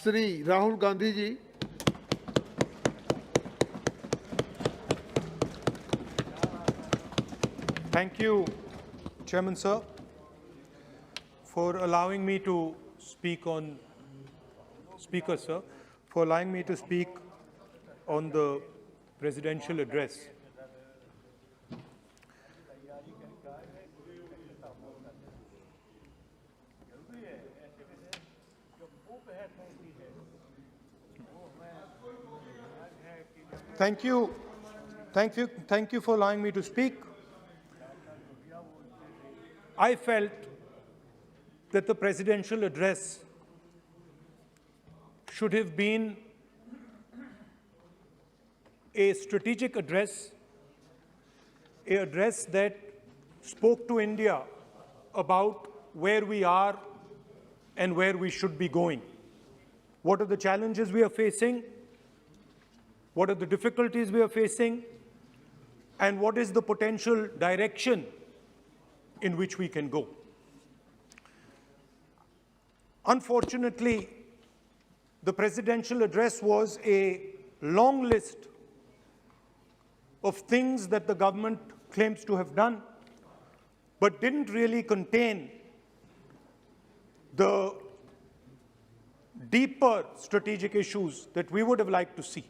Sri Rahul Gandhi ji. Thank you, Chairman Sir, for allowing me to speak on, Speaker Sir, for allowing me to speak on the presidential address. Thank you for allowing me to speak. I felt that the presidential address should have been a strategic address, an address that spoke to India about where we are and where we should be going. What are the challenges we are facing? What are the difficulties we are facing? And what is the potential direction in which we can go? Unfortunately, the presidential address was a long list of things that the government claims to have done, but didn't really contain the deeper strategic issues that we would have liked to see.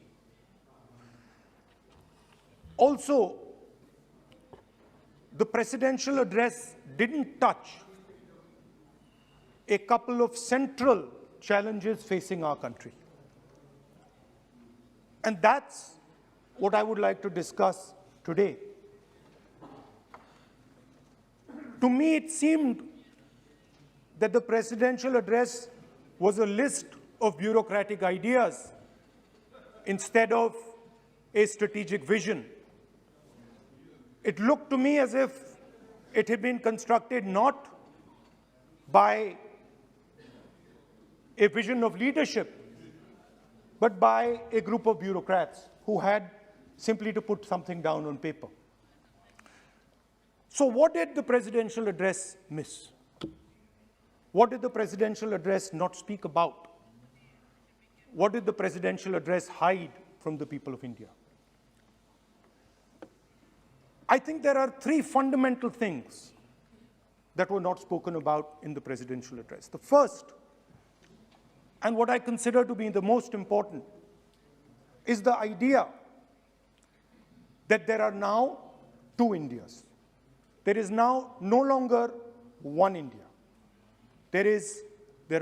Also, the presidential address didn't touch a couple of central challenges facing our country. And that's what I would like to discuss today. To me, it seemed that the presidential address was a list of bureaucratic ideas instead of a strategic vision. It looked to me as if it had been constructed not by a vision of leadership, but by a group of bureaucrats who had simply to put something down on paper. So what did the presidential address miss? What did the presidential address not speak about? What did the presidential address hide from the people of India? I think there are three fundamental things that were not spoken about in the presidential address. The first, and what I consider to be the most important, is the idea that there are now two Indias. There is now no longer one India. There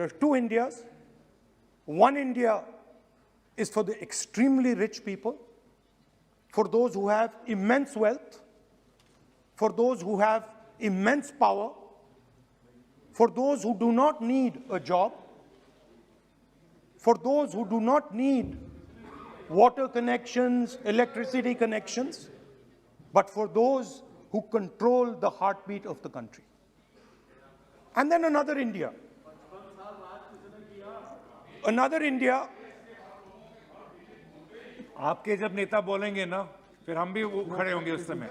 are two Indias. One India is for the extremely rich people, for those who have immense wealth, for those who have immense power, for those who do not need a job, for those who do not need water connections, electricity connections, but for those who control the heartbeat of the country. And then another India. Another India. आपके जब नेता बोलेंगे ना, फिर हम भी वो खड़े होंगे उस समय.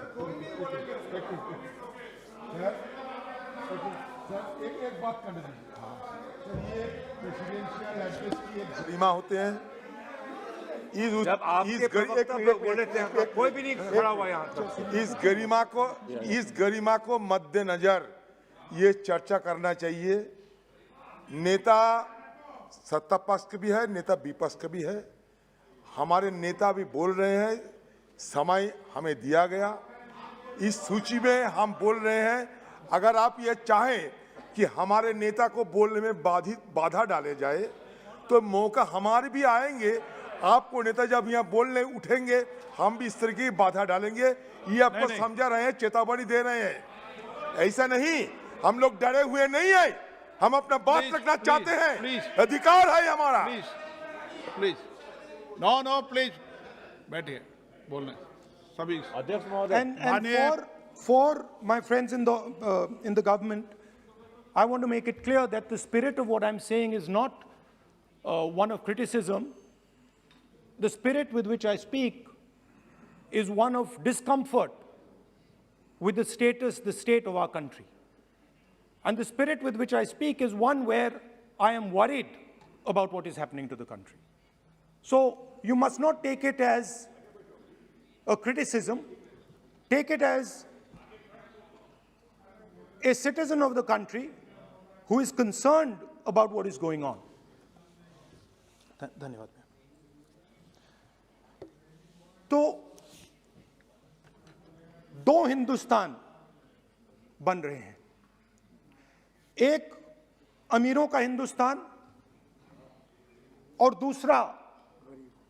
एक बात करने दीजिए. ये प्रेसिडेंशियल एड्रेस की एक गरिमा होते हैं. जब आपके प्रवक्ता बोले थे, कोई भी नहीं खड़ा हुआ यहाँ तक. इस गरिमा को मद्देनजर ये चर्चा करना चाहिए. नेता सत्ता पक्ष का भी है, नेता विपक्ष का भी है. हमारे नेता भी बोल रहे हैं, समय हमें दिया गया. इस सूची में हम बोल रहे हैं. अगर आप ये चाहें कि हमारे नेता को बोलने में बाधा डाले जाए, तो मौका हमारे भी आएंगे. आपको नेता जब यहाँ बोलने उठेंगे, हम भी इस तरह की बाधा डालेंगे. ये आपको समझा रहे हैं, चेतावनी दे रहे हैं. ऐसा नहीं, हम लोग डरे हुए नहीं है. हम अपना बात रखना चाहते हैं. अधिकार है हमारा. Please. No, please. बैठिए, बोलने. सभी. And for my friends in the government, I want to make it clear that the spirit of what I'm saying is not one of criticism. The spirit with which I speak is one of discomfort with the state of our country. And the spirit with which I speak is one where I am worried about what is happening to the country. So you must not take it as a criticism. Take it as a citizen of the country who is concerned about what is going on. धन्यवाद। तो दो हिंदुस्तान बन रहे हैं, एक अमीरों का हिंदुस्तान और दूसरा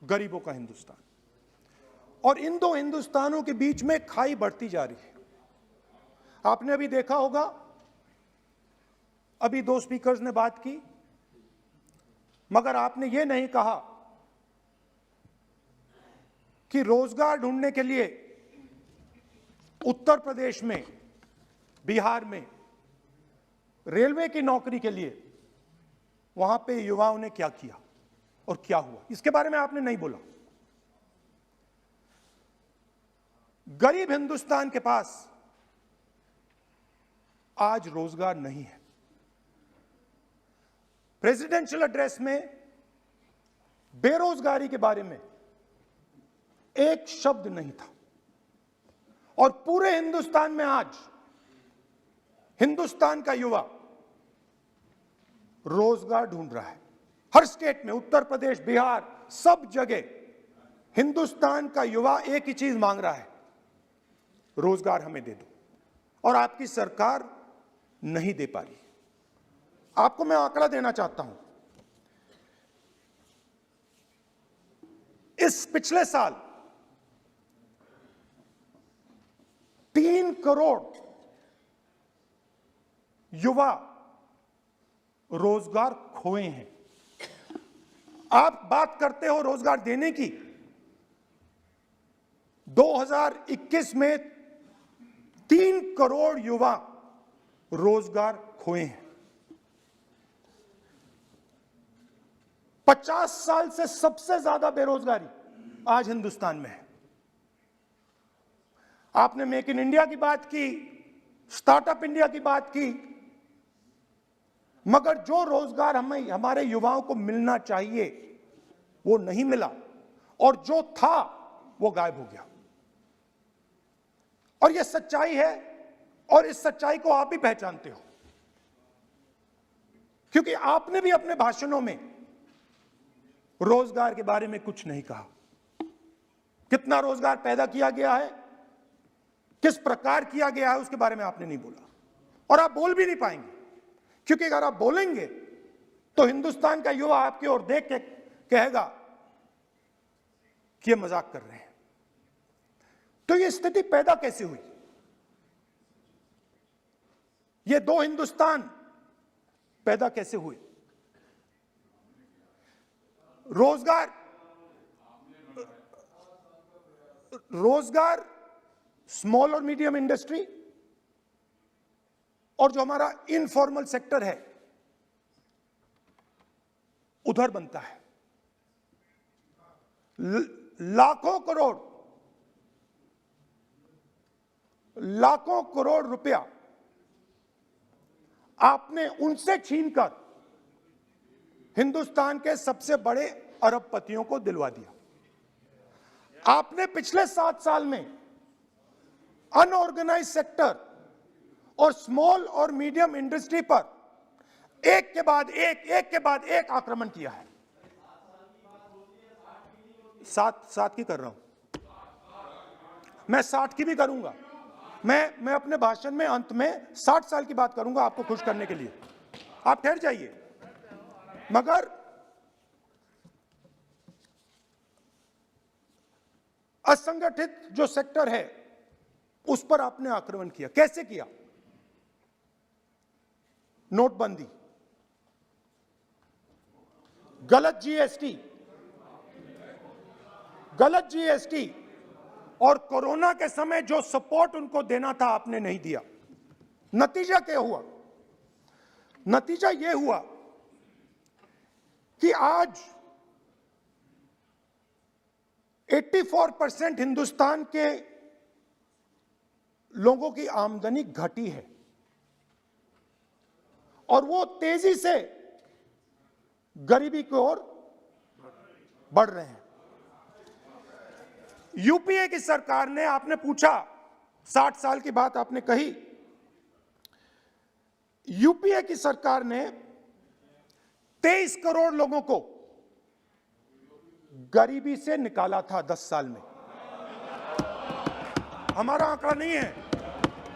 गरीबों का हिंदुस्तान। और इन दो हिंदुस्तानों के बीच में खाई बढ़ती जा रही है। आपने अभी देखा होगा, अभी दो स्पीकर्स ने बात की, मगर आपने ये नहीं कहा कि रोजगार ढूंढने के लिए उत्तर प्रदेश में, बिहार में रेलवे की नौकरी के लिए वहां पे युवाओं ने क्या किया और क्या हुआ, इसके बारे में आपने नहीं बोला। गरीब हिंदुस्तान के पास आज रोजगार नहीं है। प्रेसिडेंशियल एड्रेस में बेरोजगारी के बारे में एक शब्द नहीं था। और पूरे हिंदुस्तान में आज हिंदुस्तान का युवा रोजगार ढूंढ रहा है। हर स्टेट में, उत्तर प्रदेश, बिहार, सब जगह हिंदुस्तान का युवा एक ही चीज मांग रहा है, रोजगार हमें दे दो। और आपकी सरकार नहीं दे पा रही। आपको मैं आंकड़ा देना चाहता हूं। इस पिछले साल 3 करोड़ युवा रोजगार खोए हैं। आप बात करते हो रोजगार देने की। 2021 में 3 करोड़ युवा रोजगार खोए हैं। 50 साल से सबसे ज्यादा बेरोजगारी आज हिंदुस्तान में है। आपने मेक इन इंडिया की बात की, स्टार्टअप इंडिया की बात की, मगर जो रोजगार हमें, हमारे युवाओं को मिलना चाहिए वो नहीं मिला, और जो था वो गायब हो गया। और ये सच्चाई है, और इस सच्चाई को आप भी पहचानते हो, क्योंकि आपने भी अपने भाषणों में रोजगार के बारे में कुछ नहीं कहा। कितना रोजगार पैदा किया गया है, किस प्रकार किया गया है, उसके बारे में आपने नहीं बोला। और आप बोल भी नहीं पाएंगे, क्योंकि अगर आप बोलेंगे तो हिंदुस्तान का युवा आपकी ओर देख के कहेगा कि ये मजाक कर रहे हैं। तो ये स्थिति पैदा कैसे हुई? ये दो हिंदुस्तान पैदा कैसे हुए? रोजगार स्मॉल और मीडियम इंडस्ट्री और जो हमारा इनफॉर्मल सेक्टर है उधर बनता है। लाखों करोड़ रुपया आपने उनसे छीनकर हिंदुस्तान के सबसे बड़े अरबपतियों को दिलवा दिया। आपने पिछले 7 साल में अनऑर्गेनाइज्ड सेक्टर और स्मॉल और मीडियम इंडस्ट्री पर एक के बाद एक आक्रमण किया है। 7 की कर रहा हूं मैं, 60 की भी करूंगा मैं अपने भाषण में अंत में 60 साल की बात करूंगा आपको खुश करने के लिए। आप ठहर जाइए। मगर असंगठित जो सेक्टर है उस पर आपने आक्रमण किया। कैसे किया? नोटबंदी, गलत जीएसटी और कोरोना के समय जो सपोर्ट उनको देना था आपने नहीं दिया। नतीजा क्या हुआ? नतीजा यह हुआ कि आज 84% हिंदुस्तान के लोगों की आमदनी घटी है और वो तेजी से गरीबी की ओर बढ़ रहे हैं। यूपीए की सरकार ने, आपने पूछा 60 साल की बात आपने कही, यूपीए की सरकार ने 23 करोड़ लोगों को गरीबी से निकाला था 10 साल में। हमारा आंकड़ा नहीं है,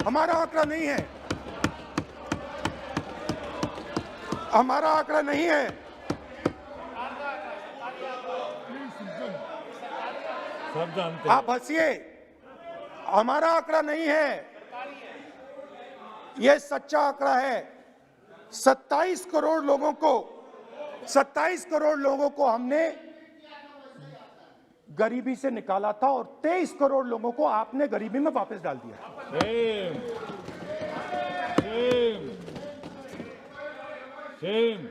हमारा आंकड़ा नहीं है, हमारा आंकड़ा नहीं है। सब जानते आप हंसिए, हमारा आंकड़ा नहीं है, यह सच्चा आंकड़ा है। 27 करोड़ लोगों को, 27 करोड़ लोगों को हमने गरीबी से निकाला था और 23 करोड़ लोगों को आपने गरीबी में वापस डाल दिया। सेम सेम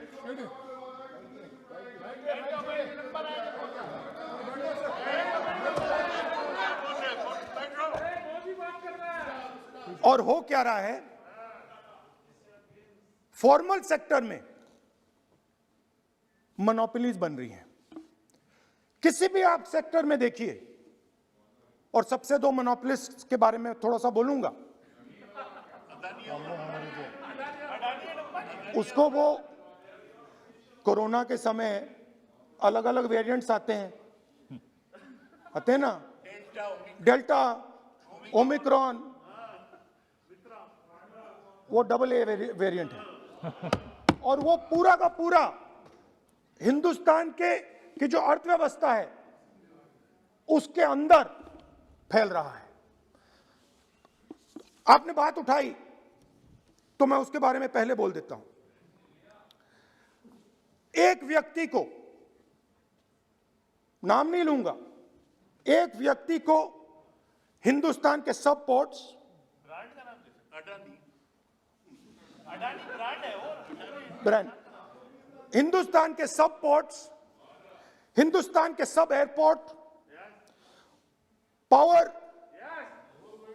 और हो क्या रहा है, फॉर्मल सेक्टर में मोनोपोलीज बन रही हैं। किसी भी आप सेक्टर में देखिए, और सबसे दो मोनोपोलिस्ट के बारे में थोड़ा सा बोलूंगा। उसको वो कोरोना के समय अलग अलग वेरिएंट्स आते हैं ना, डेल्टा, ओमिक्रॉन, वो AA वेरिएंट है, और वो पूरा का पूरा हिंदुस्तान की जो अर्थव्यवस्था है उसके अंदर फैल रहा है। आपने बात उठाई तो मैं उसके बारे में पहले बोल देता हूं। एक व्यक्ति को, नाम नहीं लूंगा, एक व्यक्ति को हिंदुस्तान के सब पोर्ट्स, ब्रांड, हिंदुस्तान के सब पोर्ट्स, हिंदुस्तान के सब airport, power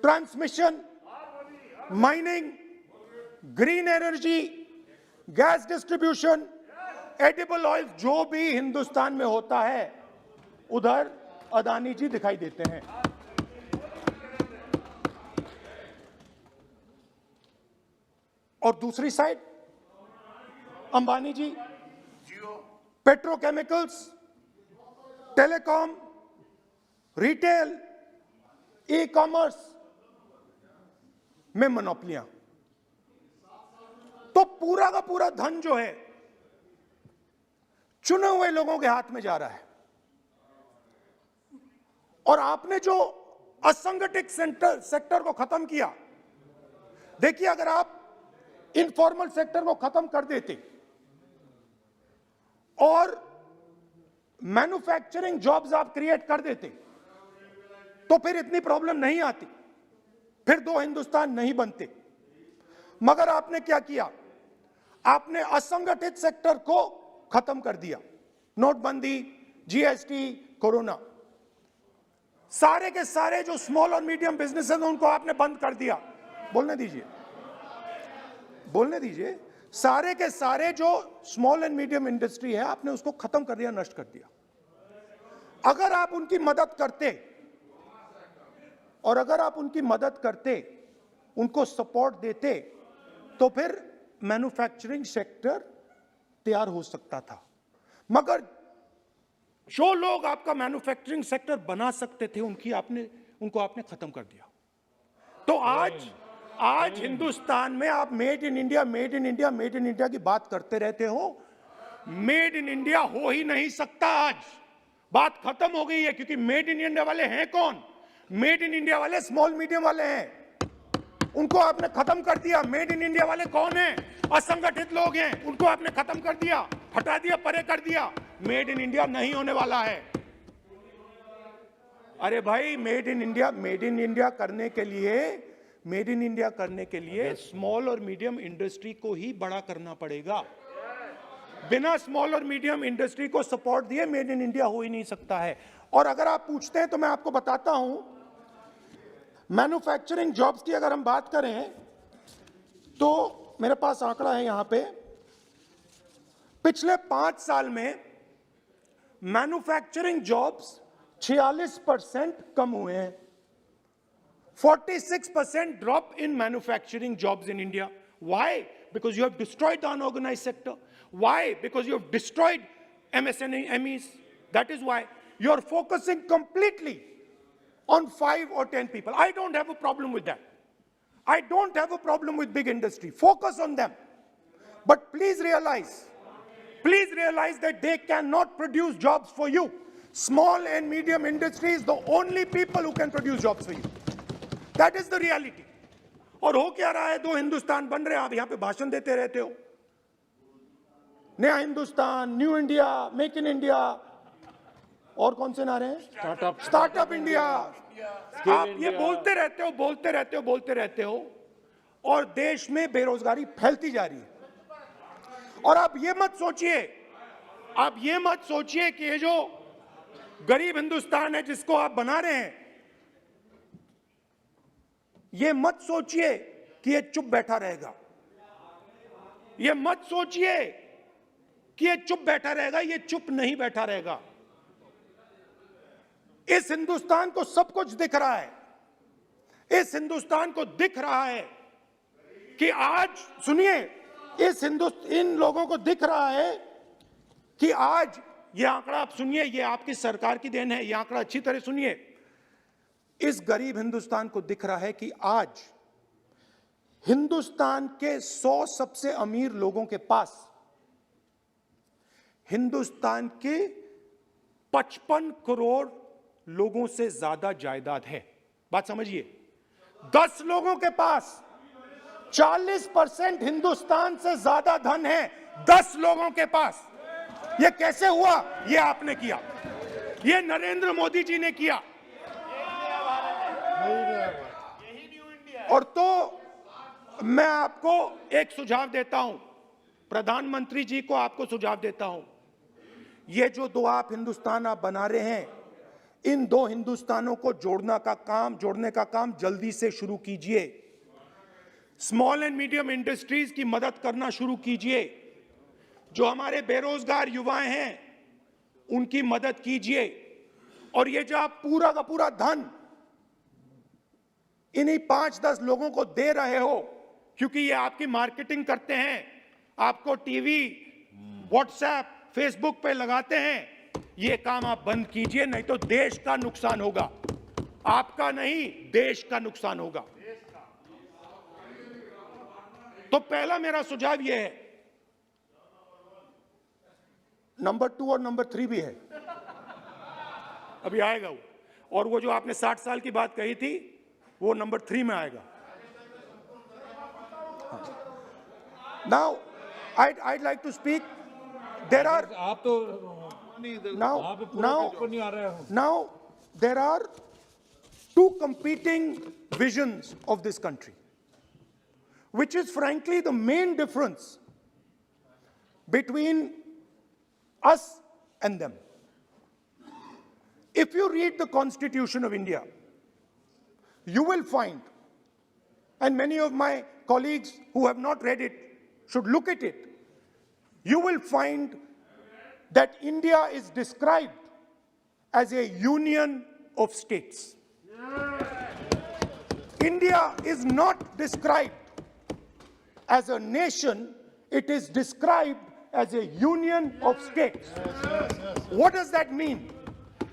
transmission, mining, green energy, gas distribution, edible oil, जो भी हिंदुस्तान में होता है उधर अदानी जी दिखाई देते हैं। और दूसरी side Ambani ji petrochemicals, telecom, retail, e commerce में मोनोपोलियां। तो पूरा का पूरा धन जो है चुने हुए लोगों के हाथ में जा रहा है। और आपने जो असंगठित सेक्टर को खत्म किया, देखिए अगर आप इनफॉर्मल सेक्टर को खत्म कर देते और मैन्युफैक्चरिंग जॉब्स आप क्रिएट कर देते तो फिर इतनी प्रॉब्लम नहीं आती, फिर दो हिंदुस्तान नहीं बनते। मगर आपने क्या किया, आपने असंगठित सेक्टर को खत्म कर दिया। नोटबंदी, जीएसटी, कोरोना, सारे के सारे जो स्मॉल और मीडियम बिजनेसेस हैं उनको आपने बंद कर दिया। बोलने दीजिए, बोलने दीजिए। सारे के सारे जो स्मॉल एंड मीडियम इंडस्ट्री है आपने उसको खत्म कर दिया, नष्ट कर दिया। अगर आप उनकी मदद करते, और अगर आप उनकी मदद करते, उनको सपोर्ट देते, तो फिर मैन्युफैक्चरिंग सेक्टर तैयार हो सकता था। मगर जो लोग आपका मैन्युफैक्चरिंग सेक्टर बना सकते थे उनको आपने खत्म कर दिया। तो आज हिंदुस्तान में आप made in India, made in India, made in India की बात करते रहते हो। मेड इन इंडिया हो ही नहीं सकता। आज बात खत्म हो गई है, क्योंकि मेड इन इंडिया वाले हैं कौन? मेड इन इंडिया वाले स्मॉल मीडियम वाले हैं, उनको आपने खत्म कर दिया। मेड इन इंडिया वाले कौन हैं? असंगठित लोग हैं, उनको आपने खत्म कर दिया, हटा दिया, परे कर दिया। मेड इन इंडिया नहीं होने वाला है। अरे भाई, मेड इन इंडिया करने के लिए, मेड इन इंडिया करने के लिए स्मॉल और मीडियम इंडस्ट्री को ही बड़ा करना पड़ेगा। बिना स्मॉल और मीडियम इंडस्ट्री को सपोर्ट दिए मेड इन इंडिया हो ही नहीं सकता है। और अगर आप पूछते हैं तो मैं आपको बताता हूं, मैन्युफैक्चरिंग जॉब्स की अगर हम बात करें तो मेरे पास आंकड़ा है यहां पे, पिछले 5 साल में मैन्युफैक्चरिंग जॉब्स 46% कम हुए हैं. 46% drop in manufacturing jobs in India. Why? Because you have destroyed the unorganized sector. Why? Because you have destroyed MSMEs. That is why you're focusing completely on 5 or 10 people. I don't have a problem with that. I don't have a problem with big industry. Focus on them. But please realize that they cannot produce jobs for you. Small and medium industry is the only people who can produce jobs for you. That is the reality. और हो क्या रहा है, 2 हिंदुस्तान बन रहे हैं, आप यहां पे भाषण देते रहते हो. नया Hindustan, new India, make in India, और कौन से नारे हैं? Startup India. आप ये बोलते रहते हो और देश में बेरोजगारी फैलती जा रही है. और आप ये मत सोचिए कि ये जो गरीब हिंदुस्तान है जिसको आप बना रहे हैं, ये मत सोचिए कि ये चुप बैठा रहेगा. ये मत सोचिए कि ये चुप बैठा रहेगा. ये चुप नहीं बैठा रहेगा. इस हिंदुस्तान को सब कुछ दिख रहा है. इस हिंदुस्तान को दिख रहा है कि आज, सुनिए, इन लोगों को दिख रहा है कि आज, ये आंकड़ा आप सुनिए, ये आपकी सरकार की देन है, ये आंकड़ा अच्छी तरह सुनिए. इस गरीब हिंदुस्तान को दिख रहा है कि आज हिंदुस्तान के 100 सबसे अमीर लोगों के पास हिंदुस्तान के 55 करोड़ लोगों से ज्यादा जायदाद है. बात समझिए. 10 लोगों के पास 40% हिंदुस्तान से ज्यादा धन है. 10 लोगों के पास. यह कैसे हुआ? यह आपने किया. यह नरेंद्र मोदी जी ने किया. और तो मैं आपको एक सुझाव देता हूं, प्रधानमंत्री जी को आपको सुझाव देता हूं. ये जो 2 आप हिंदुस्तान आप बना रहे हैं, इन 2 हिंदुस्तानों को जोड़ने का काम जल्दी से शुरू कीजिए. स्मॉल एंड मीडियम इंडस्ट्रीज की मदद करना शुरू कीजिए. जो हमारे बेरोजगार युवाएं हैं उनकी मदद कीजिए. और ये जो आप पूरा का पूरा धन इन्हीं 5-10 लोगों को दे रहे हो, क्योंकि ये आपकी मार्केटिंग करते हैं, आपको टीवी, व्हाट्सएप, फेसबुक पे लगाते हैं, ये काम आप बंद कीजिए, नहीं तो देश का नुकसान होगा. आपका नहीं, देश का नुकसान होगा. तो पहला मेरा सुझाव यह है. नंबर 2 और नंबर 3 भी है, अभी आएगा वो. और वो जो आपने 60 साल की बात कही थी, वो नंबर 3 में आएगा. Now, I'd like to speak. There are. आप तो Now there are 2 competing visions of this country, which is frankly the main difference between us and them. If you read the Constitution of India, you will find, and many of my colleagues who have not read it should look at it, you will find that India is described as a union of states. India is not described as a nation, it is described as a union of states. What does that mean?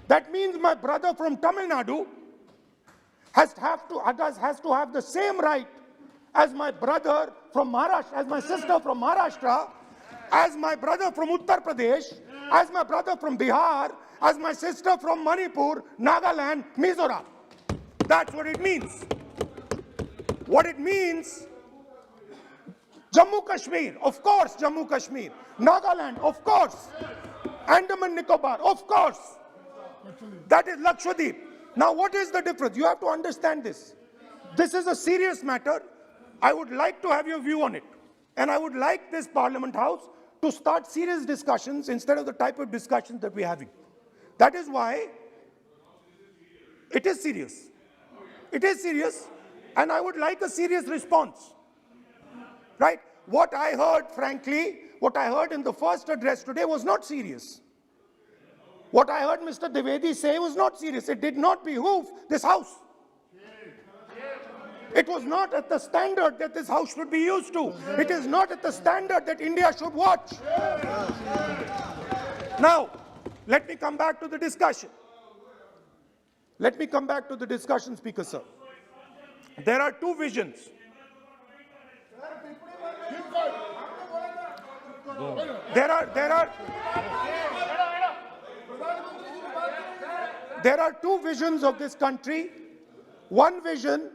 That means my brother from Tamil Nadu has to have the same right as my brother from Maharashtra, as my sister from Maharashtra, as my brother from Uttar Pradesh, as my brother from Bihar, as my sister from Manipur, Nagaland, Mizoram. That's what it means. What it means, Jammu Kashmir, of course, Jammu Kashmir, Nagaland, of course, Andaman Nicobar, of course. That is Lakshadweep. Now, what is the difference? You have to understand this. This is a serious matter. I would like to have your view on it. And I would like this Parliament House to start serious discussions instead of the type of discussions that we're having. That is why it is serious. It is serious, and I would like a serious response. Right? What I heard, frankly, what I heard in the first address today was not serious. What I heard Mr. Dwivedi say was not serious. It did not behoove this House. It was not at the standard that this House should be used to. It is not at the standard that India should watch. Now, let me come back to the discussion. Let me come back to the discussion, Speaker Sir. There are two visions. There are two visions of this country. One vision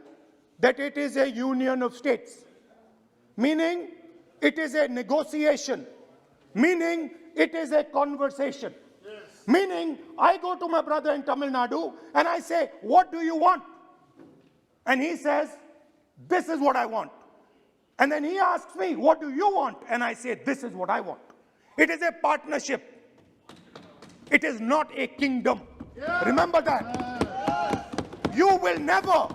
that it is a union of states, meaning it is a negotiation, meaning it is a conversation. Meaning, I go to my brother in Tamil Nadu and I say, what do you want? And he says, this is what I want. And then he asks me, what do you want? And I say, this is what I want. It is a partnership. It is not a kingdom. Remember that. You will never,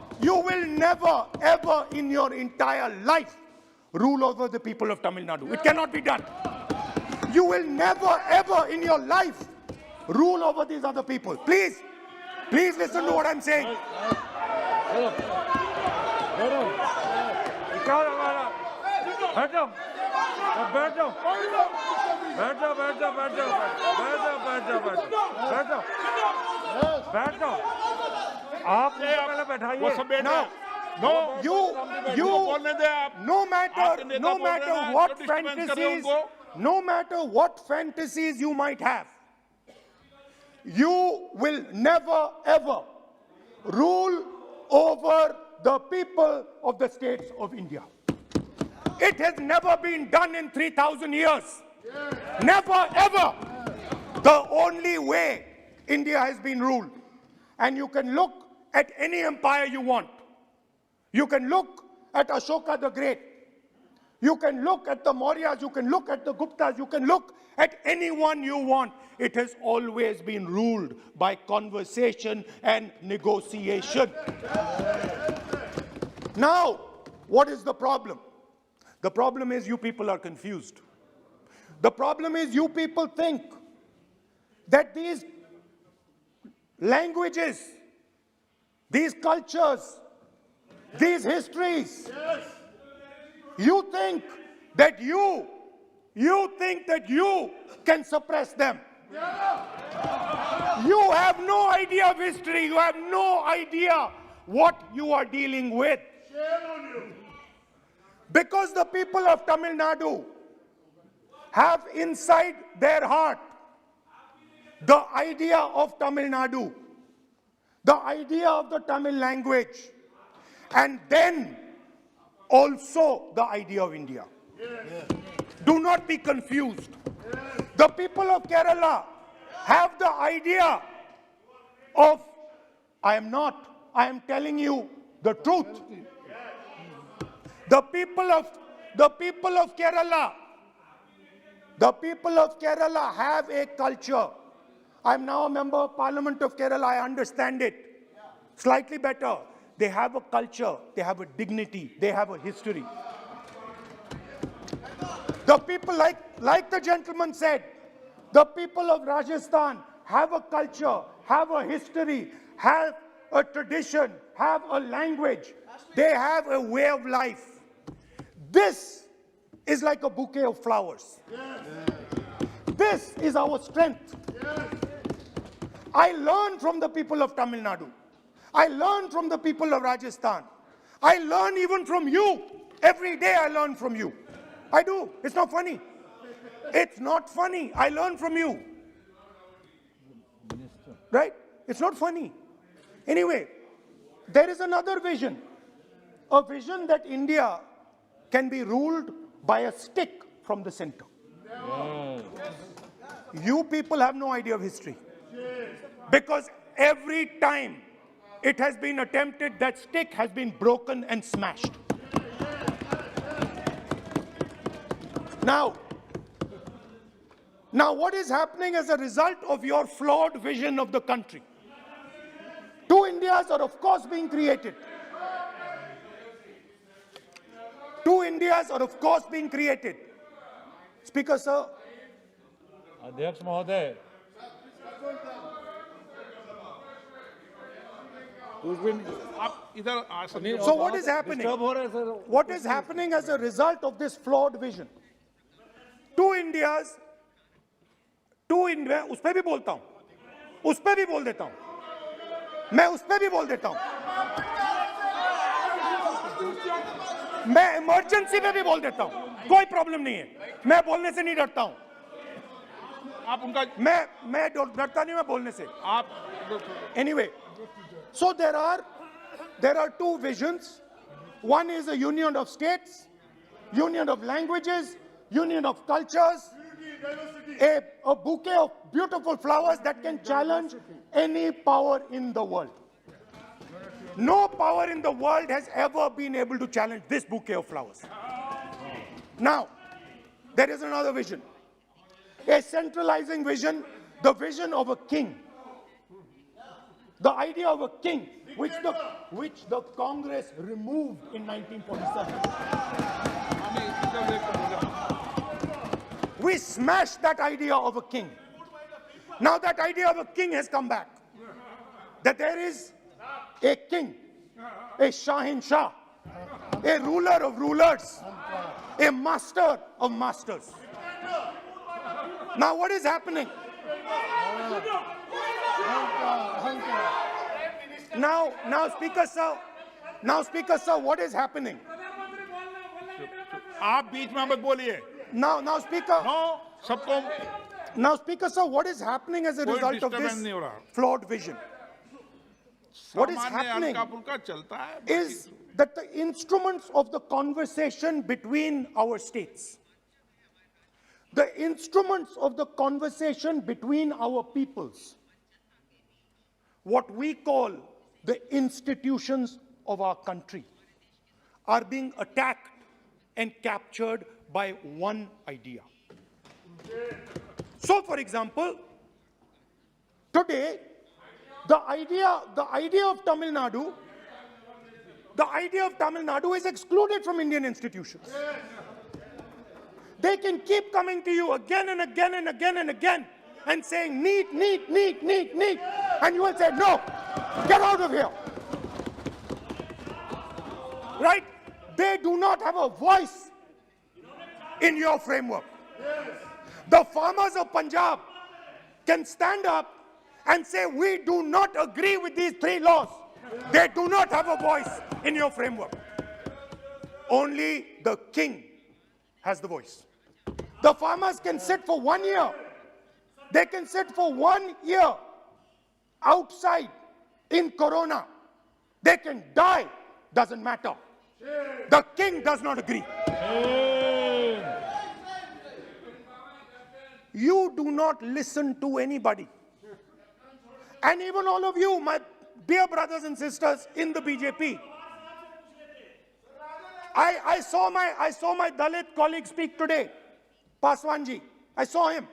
ever in your entire life rule over the people of Tamil Nadu. It cannot be done. You will never, ever in your life rule over these other people. Please listen to what I'm saying. Now, no matter what fantasies you might have, you will never ever rule over the people of the states of India. It has never been done in 3,000 years. Never ever. The only way India has been ruled, and you can look at any empire you want. You can look at Ashoka the Great. You can look at the Mauryas, you can look at the Guptas, you can look at anyone you want. It has always been ruled by conversation and negotiation. Now, what is the problem? The problem is you people are confused. The problem is you people think that these languages, these cultures, these histories, you think that you can suppress them. You have no idea of history. You have no idea what you are dealing with. Because the people of Tamil Nadu have inside their heart the idea of Tamil Nadu, the idea of the Tamil language, and then also the idea of India. Do not be confused. The people of Kerala have the idea of, I am telling you the truth. The people of Kerala have a culture. I am now a member of Parliament of Kerala. I understand it slightly better. They have a culture, they have a dignity, they have a history. The people, like the gentleman said, the people of Rajasthan have a culture, have a history, have a tradition, have a language. They have a way of life. This is like a bouquet of flowers. This is our strength. I learn from the people of Tamil Nadu. I learn from the people of Rajasthan. I learn even from you. Every day I learn from you. I do. It's not funny. It's not funny. I learn from you. Right? It's not funny. Anyway, there is another vision. A vision that India can be ruled by a stick from the center. You people have no idea of history. Because every time it has been attempted, that stick has been broken and smashed. Now what is happening as a result of your flawed vision of the country? Two Indias are of course being created. Two Indias are of course being created. Speaker, sir. अध्यक्ष महोदय, आप इधर आ सकते हो। So what is happening? Disturb हो रहे हैं sir. What is happening as a result of this flawed vision? Two Indias, उस पर भी बोलता हूं, उस पर भी बोल देता हूं, मैं उस पर भी बोल देता हूं, मैं इमरजेंसी में भी बोल देता हूं, कोई प्रॉब्लम नहीं है, मैं बोलने से नहीं डरता हूं, आप उनका मैं डरता नहीं, मैं बोलने से। आप Anyway, so there are two visions. One is a union of states, union of languages, union of cultures, a bouquet of beautiful flowers that can challenge any power in the world. No power in the world has ever been able to challenge this bouquet of flowers. Now, there is another vision, a centralizing vision, the vision of a king. The idea of a king, which the Congress removed in 1947. We smashed that idea of a king. Now that idea of a king has come back. That there is a king, a Shahin Shah, a ruler of rulers, a master of masters. Now what is happening? Now, Speaker sir, what is happening? आप बीच में मत बोलिए। Now, Speaker. No, सबको Now, Speaker sir, what is happening as a कोई result of disturbance this नहीं हो रहा। flawed vision? What is सामान्य happening हल्का फुल्का चलता है। is that the instruments of the conversation between our states, the instruments of the conversation between our peoples, what we call the institutions of our country, are being attacked and captured by one idea. So, for example, today, the idea of Tamil Nadu is excluded from Indian institutions. They can keep coming to you again and again and again and again and saying need, and you will say no, get out of here. Right? They do not have a voice in your framework. The farmers of Punjab can stand up and say we do not agree with these 3 laws. They do not have a voice in your framework. Only the king has the voice. The farmers can sit for 1 year. They can sit for 1 year outside in Corona. They can die, doesn't matter. The king does not agree. You do not listen to anybody. And even all of you, my dear brothers and sisters in the BJP, I saw my Dalit colleague speak today, Paswanji. I saw him.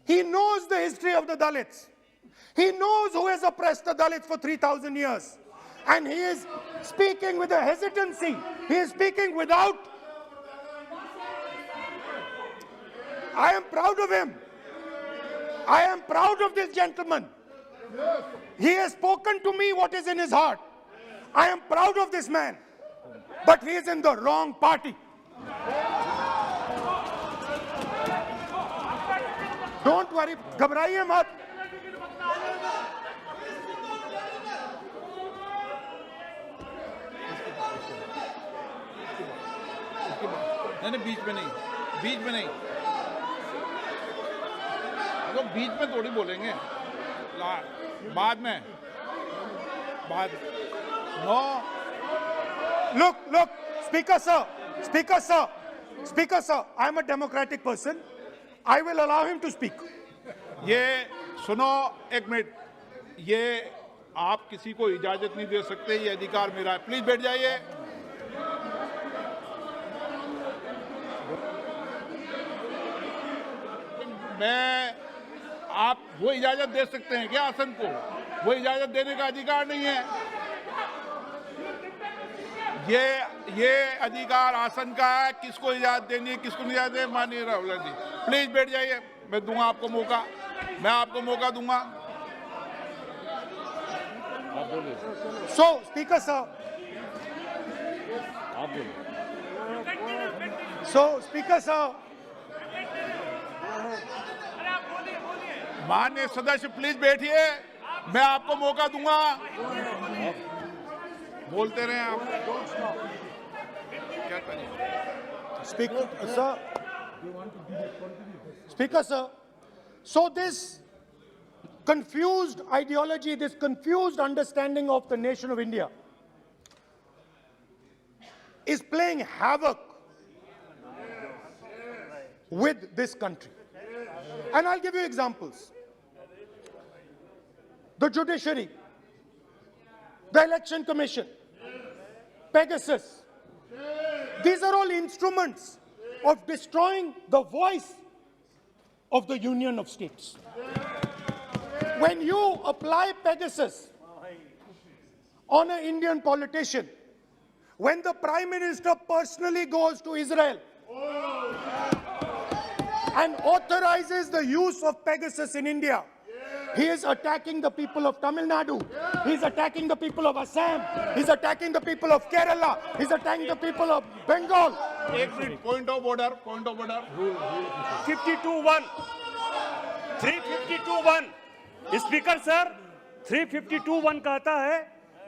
He knows the history of the Dalits. He knows who has oppressed the Dalits for 3,000 years. And he is speaking with a hesitancy. He is speaking without. I am proud of him. I am proud of this gentleman. He has spoken to me what is in his heart. I am proud of this man. But he is in the wrong party. Don't worry, घबराइए मत. नहीं, बीच में नहीं, बीच में नहीं, तो बीच में थोड़ी बोलेंगे, बाद में, no. Look, Speaker sir, I am a democratic person. I will allow him to speak. ये सुनो एक मिनट, ये आप किसी को इजाजत नहीं दे सकते, ये अधिकार मेरा है. प्लीज बैठ जाइए. आप वो इजाजत दे सकते हैं क्या आसन को? वो इजाजत देने का अधिकार नहीं है. ये अधिकार आसन का है, किसको इजाजत देनी है, किसको नहीं इजाजत देनी, माननीय राहुल जी प्लीज बैठ जाइए, मैं दूंगा आपको मौका, मैं आपको मौका दूंगा। So, Speaker sir. So, Speaker sir. माननीय सदस्य प्लीज बैठिए, मैं आपको मौका दूंगा, बोलते रहे आप। क्या करें? Speaker sir. So this confused ideology, this confused understanding of the nation of India is playing havoc with this country. And I'll give you examples. The judiciary, the election commission, Pegasus. These are all instruments of destroying the voice of the Union of States. When you apply Pegasus on an Indian politician, when the Prime Minister personally goes to Israel and authorizes the use of Pegasus in India, he is attacking the people of Tamil Nadu. He is attacking the people of Assam. He is attacking the people of Kerala. He is attacking the people of Bengal. Point of order, point of order. 52(1). 352(1). Speaker sir, 352(1) कहता है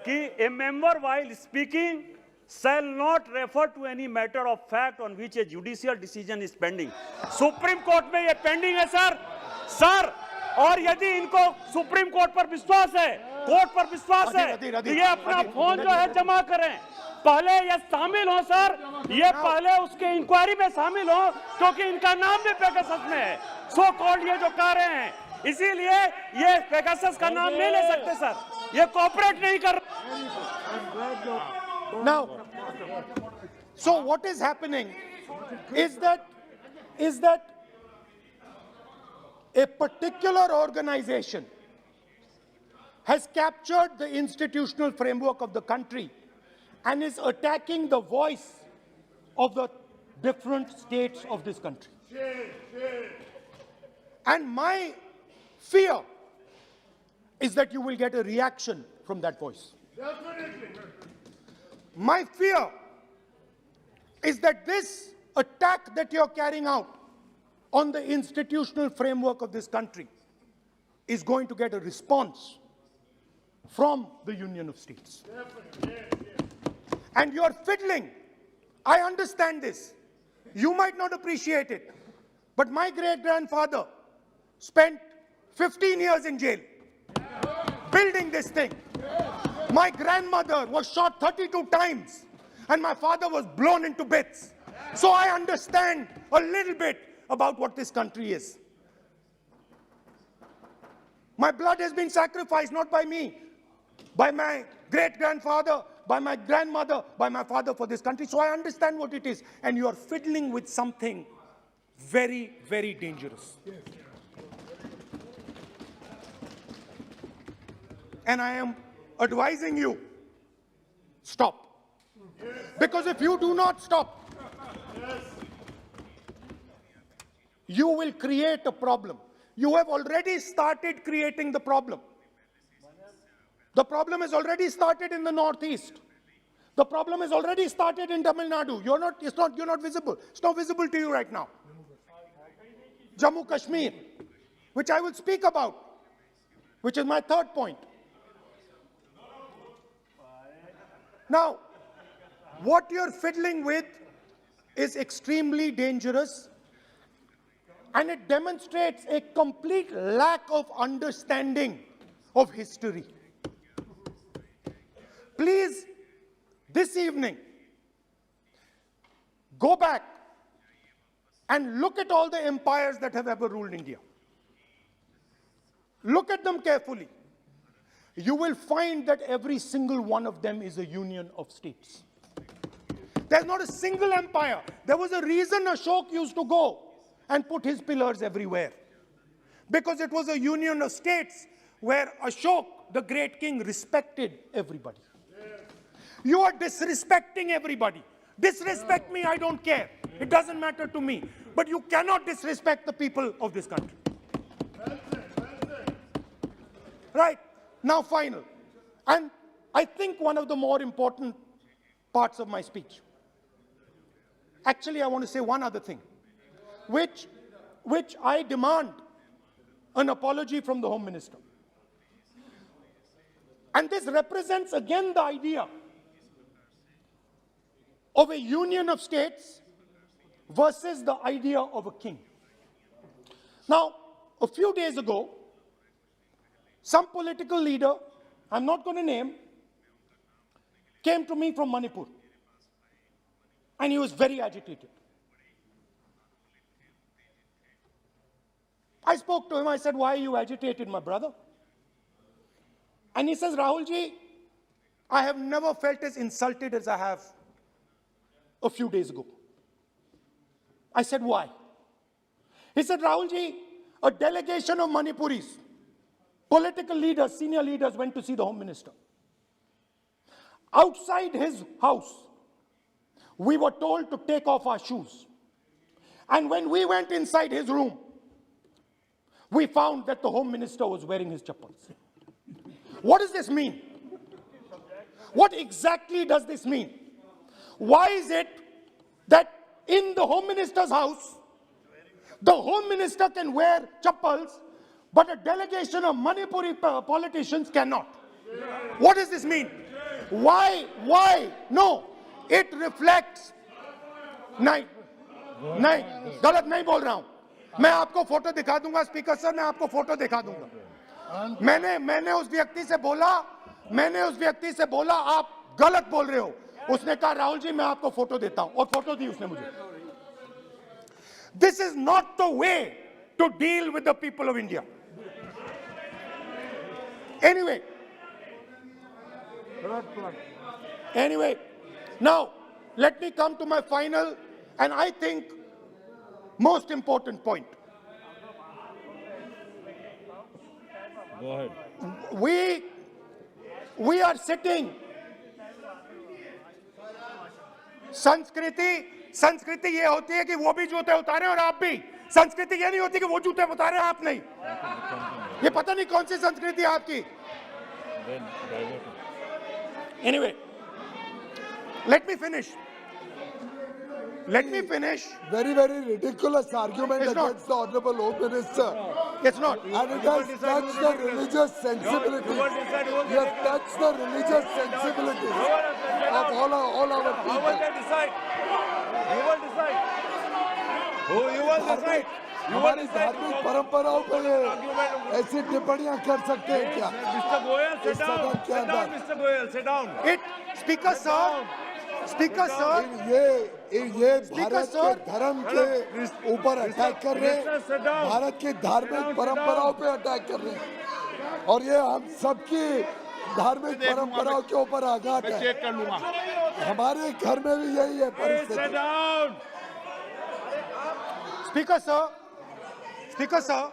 कि a member while speaking shall not refer to any matter of fact on which a judicial decision is pending. Supreme court में ये pending है sir, और यदि इनको supreme court पर विश्वास है, कोर्ट पर विश्वास है, तो ये अपना फोन जो है जमा करें, पहले ये शामिल हो सर, ये पहले उसके इंक्वायरी में शामिल हो, क्योंकि इनका नाम भी पेगासस में है, सो कॉल्ड ये जो कह रहे हैं, इसीलिए ये पेगासस का नाम नहीं ले सकते सर, ये कोऑपरेट नहीं कर। Now, so what is happening is that a particular organization has captured the institutional framework of the country and is attacking the voice of the different states of this country. And my fear is that you will get a reaction from that voice. My fear is that this attack that you're carrying out on the institutional framework of this country is going to get a response from the Union of States. And you're fiddling. I understand this. You might not appreciate it. But my great-grandfather spent 15 years in jail building this thing. My grandmother was shot 32 times and my father was blown into bits. So I understand a little bit about what this country is. My blood has been sacrificed, not by me, by my great-grandfather, by my grandmother, by my father for this country. So I understand what it is. And you are fiddling with something very, very dangerous. And I am advising you, stop. Because if you do not stop, you will create a problem. You have already started creating the problem. The problem has already started in the northeast. The problem has already started in Tamil Nadu. You're not visible. It's not visible to you right now. Jammu Kashmir, which I will speak about, which is my third point. Now, what you're fiddling with is extremely dangerous, and it demonstrates a complete lack of understanding of history. Please, this evening, go back and look at all the empires that have ever ruled India. Look at them carefully. You will find that every single one of them is a union of states. There's not a single empire. There was a reason Ashok used to go and put his pillars everywhere. Because it was a union of states where Ashok, the great king, respected everybody. You are disrespecting everybody. Disrespect me, I don't care. It doesn't matter to me. But you cannot disrespect the people of this country. Right. Now, final. And I think one of the more important parts of my speech. Actually, I want to say one other thing, which I demand an apology from the Home Minister. And this represents again the idea of a union of states versus the idea of a king. Now, a few days ago, some political leader, I'm not going to name, came to me from Manipur. And he was very agitated. I spoke to him, I said, why are you agitated, my brother? And he says, Rahulji, I have never felt as insulted as I have a few days ago. I said, why? He said, Rahulji, a delegation of Manipuris, political leaders, senior leaders went to see the Home Minister. Outside his house, we were told to take off our shoes. And when we went inside his room, we found that the Home Minister was wearing his chappals. What does this mean? What exactly does this mean? Why is it that in the Home Minister's house, the Home Minister can wear chappals, but a delegation of Manipuri politicians cannot? What does this mean? Why? No, it reflects. नहीं, गलत नहीं बोल रहा हूं. मैं आपको photo दिखा दूंगा, स्पीकर सर, मैं आपको फोटो दिखा दूंगा. मैंने उस व्यक्ति से बोला आप गलत बोल रहे हो. उसने कहा राहुल जी मैं आपको फोटो देता हूं, और फोटो दी उसने मुझे. This is not the way to deal with the people of India. Anyway, now let me come to my final and I think most important point. Go ahead. We are sitting. संस्कृति ये होती है कि वो भी जूते उतारे और आप भी. संस्कृति ये नहीं होती कि वो जूते उतारे आप नहीं. ये पता नहीं कौन सी संस्कृति है आपकी. Anyway, let me finish. Very, very ridiculous argument against the Honorable Home Minister. It's not. And it has touched the religious sensibilities. You have touched the religious sensibilities of all our people. You will decide. हमारी धार्मिक परंपराओं पर ऐसी टिप्पणियां कर सकते हैं क्या? Mr. Goyal, sit down. Sit down, Mr. Goyal, sit down. Speaker sir. ये भारत के धर्म के ऊपर अटैक कर रहे हैं, भारत की धार्मिक परंपराओं पे अटैक कर रहे हैं, और ये हम सबकी धार्मिक परंपराओं के ऊपर आघात है. चेक कर लूंगा. हमारे घर में भी यही है परिस्थिति. Speaker sir,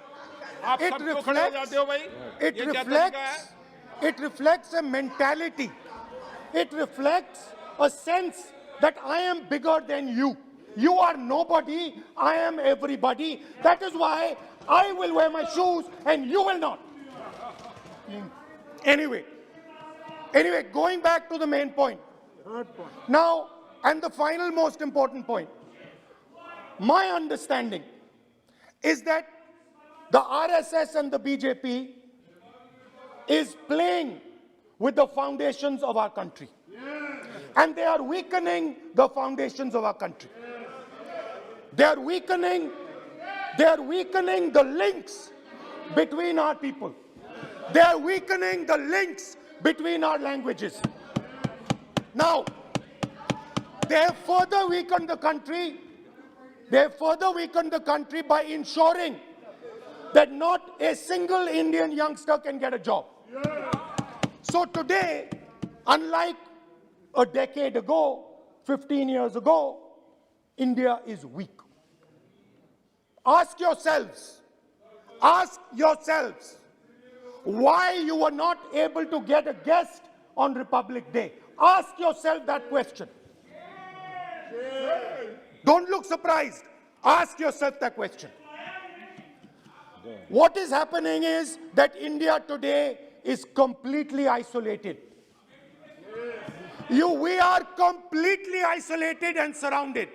आप सबको खड़े हो जाते हो भाई. it reflects a mentality. It reflects a sense that I am bigger than you. You are nobody, I am everybody. That is why I will wear my shoes and you will not. Anyway, going back to the main point. Now, and the final most important point. My understanding is that the RSS and the BJP is playing with the foundations of our country. And they are weakening the foundations of our country. They are weakening the links between our people. They are weakening the links between our languages. Now, they have further weakened the country. They have further weakened the country by ensuring that not a single Indian youngster can get a job. So today, unlike a decade ago, 15 years ago, India is weak. Ask yourselves why you were not able to get a guest on Republic Day. Ask yourself that question. Don't look surprised. Ask yourself that question. What is happening is that India today is completely isolated. We are completely isolated and surrounded.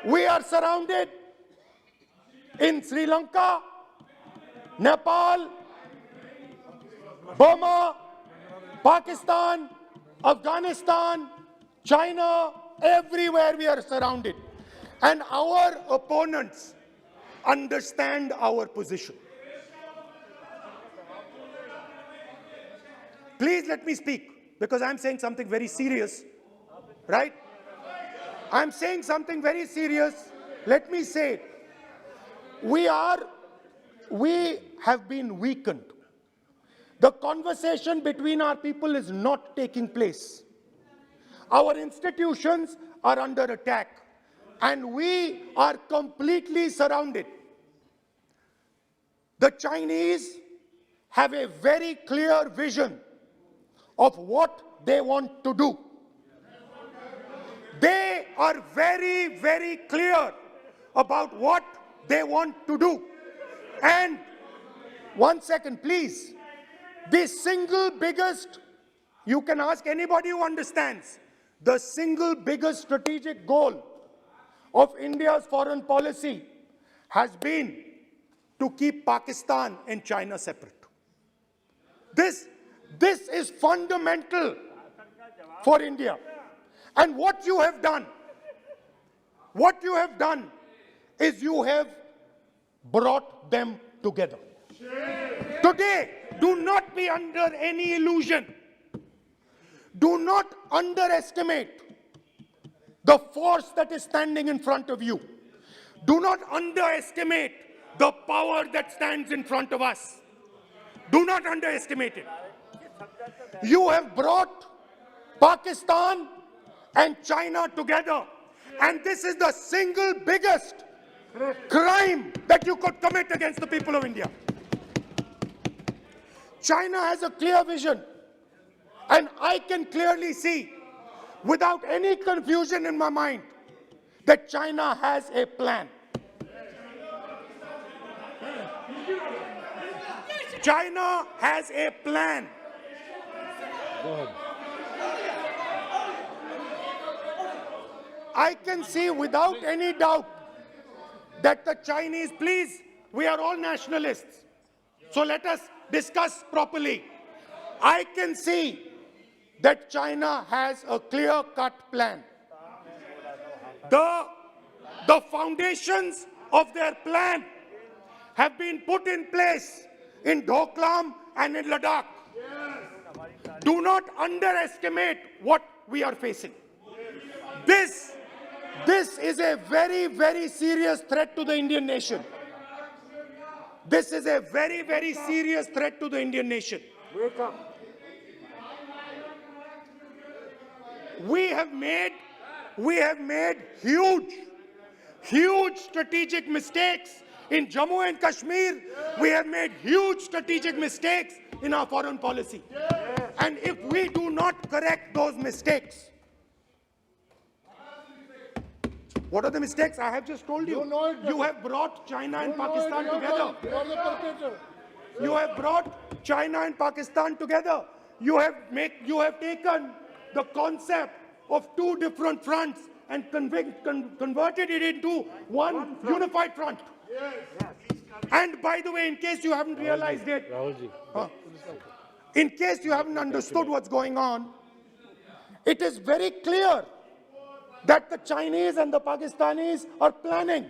We are surrounded in Sri Lanka, Nepal, Burma, Pakistan, Afghanistan, China, everywhere we are surrounded. And our opponents understand our position. Please let me speak, because I'm saying something very serious, right? I'm saying something very serious. Let me say, we have been weakened. The conversation between our people is not taking place. Our institutions are under attack, and we are completely surrounded. The Chinese have a very clear vision of what they want to do. They are very, very clear about what they want to do. And one second, please. The single biggest, you can ask anybody who understands, the single biggest strategic goal of India's foreign policy has been to keep Pakistan and China separate. This is fundamental for India. And what you have done is you have brought them together. Today, do not be under any illusion. Do not underestimate the force that is standing in front of you. Do not underestimate the power that stands in front of us. Do not underestimate it. You have brought Pakistan and China together, and this is the single biggest crime that you could commit against the people of India. China has a clear vision, and I can clearly see, without any confusion in my mind, that China has a plan. China has a plan. I can see without any doubt that the Chinese, please, we are all nationalists, so let us discuss properly. I can see that China has a clear-cut plan. The foundations of their plan have been put in place in Doklam and in Ladakh. Do not underestimate what we are facing. This is a very, very serious threat to the Indian nation. This is a very, very serious threat to the Indian nation. Wake up. We have made huge strategic mistakes in Jammu and Kashmir. We have made huge strategic mistakes in our foreign policy. And if we do not correct those mistakes, what are the mistakes? I have just told you. You have brought China and Pakistan together. You have brought China and Pakistan together. You have taken the concept of two different fronts and converted it into one unified front. And by the way, in case you haven't realized it, in case you haven't understood what's going on, it is very clear that the Chinese and the Pakistanis are planning.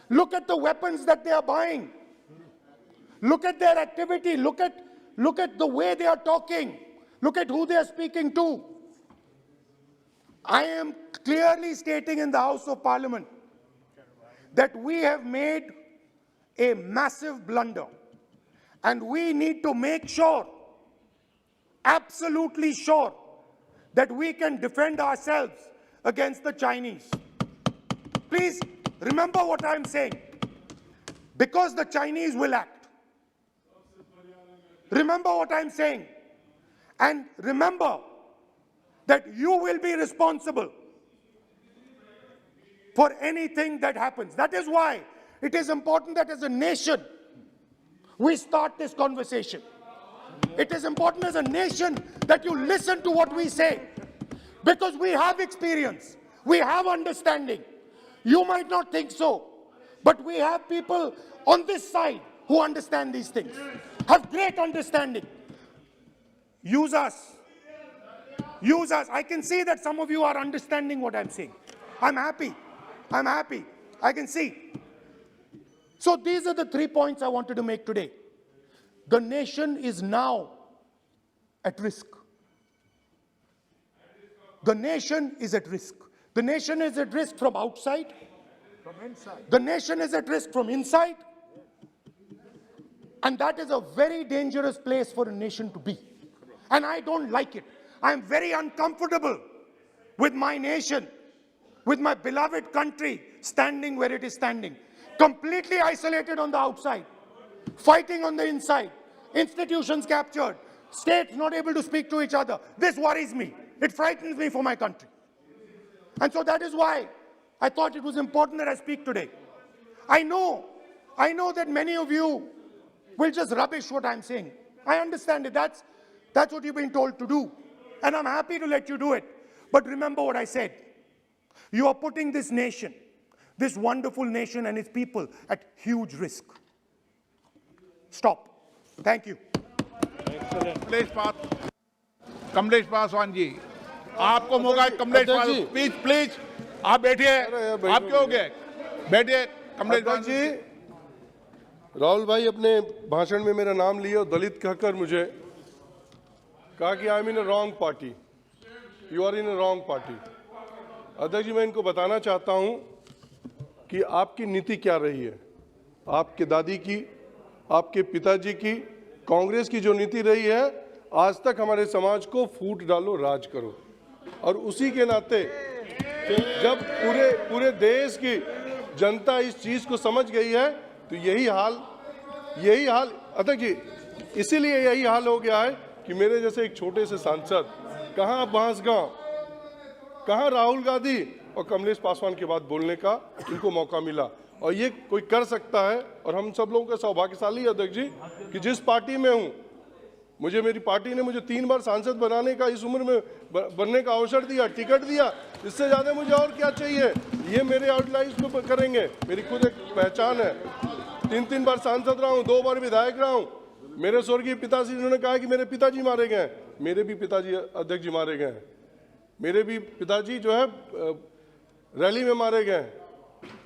Look at the weapons that they are buying. Look at their activity. Look at the way they are talking. Look at who they are speaking to. I am clearly stating in the House of Parliament that we have made a massive blunder, and we need to make sure, absolutely sure, that we can defend ourselves against the Chinese. Please remember what I'm saying, because the Chinese will act. Remember what I'm saying, and remember that you will be responsible for anything that happens. That is why it is important that as a nation, we start this conversation. It is important as a nation that you listen to what we say, because we have experience, we have understanding. You might not think so, but we have people on this side who understand these things, have great understanding. Use us. Use us. I can see that some of you are understanding what I'm saying. I'm happy. I'm happy. I can see. So these are the 3 points I wanted to make today. The nation is now at risk. The nation is at risk. The nation is at risk from outside. From inside. The nation is at risk from inside. And that is a very dangerous place for a nation to be. And I don't like it. I am very uncomfortable with my nation, with my beloved country standing where it is standing. Completely isolated on the outside, fighting on the inside, institutions captured, states not able to speak to each other. This worries me. It frightens me for my country. And so that is why I thought it was important that I speak today. I know that many of you will just rubbish what I'm saying. I understand it. That's what you've been told to do. And I'm happy to let you do it. But remember what I said. You are putting this nation, this wonderful nation and its people at huge risk. Stop. Thank you. Kamlesh Paswan ji, आपको मौका है। Kamlesh Paswan, please please आप बैठिए। आप क्यों हो गए? बैठिए कमलेश पासवान जी। राहुल भाई अपने भाषण में मेरा नाम लिए और दलित कहकर मुझे कहा कि I am in a wrong party, you are in a wrong party. अध्यक्ष जी, मैं इनको बताना चाहता हूं कि आपकी नीति क्या रही है। आपके दादी की, आपके पिताजी की, कांग्रेस की जो नीति रही है, आज तक हमारे समाज को फूट डालो राज करो। और उसी के नाते जब पूरे देश की जनता इस चीज को समझ गई है, तो यही हाल अध्यक्ष जी, इसीलिए यही हाल हो गया है कि मेरे जैसे एक छोटे से सांसद, कहां बांसगांव, कहां राहुल गांधी और कमलेश पासवान के बाद बोलने का इनको मौका मिला। और ये कोई कर सकता है, और हम सब लोगों का सौभाग्यशाली अध्यक्ष जी कि जिस पार्टी में हूं, मेरी पार्टी ने मुझे 3 बार सांसद बनाने का, इस उम्र में बनने का अवसर दिया, टिकट दिया। इससे ज्यादा मुझे और क्या चाहिए? ये मेरे आउटलाइंस को करेंगे। मेरी खुद एक पहचान है। 3 बार सांसद रहा हूँ, 2 बार विधायक रहा हूँ। मेरे स्वर्गीय पिताजी, उन्होंने कहा कि मेरे पिताजी मारे गए, मेरे भी पिताजी अध्यक्ष जी मारे गए, मेरे भी पिताजी जो है रैली में मारे गए।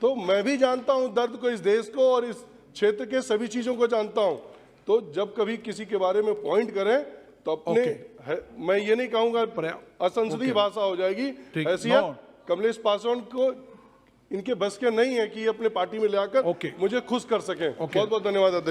तो मैं भी जानता हूं दर्द को, इस देश को और इस क्षेत्र के सभी चीजों को जानता हूं। तो जब कभी किसी के बारे में पॉइंट करें तो अपने मैं ये नहीं कहूंगा असंसदीय भाषा हो जाएगी। हैसियत कमलेश पासवान को इनके बस के नहीं है कि ये अपने पार्टी में ले आकर मुझे खुश कर सकें। बहुत बहुत धन्यवाद।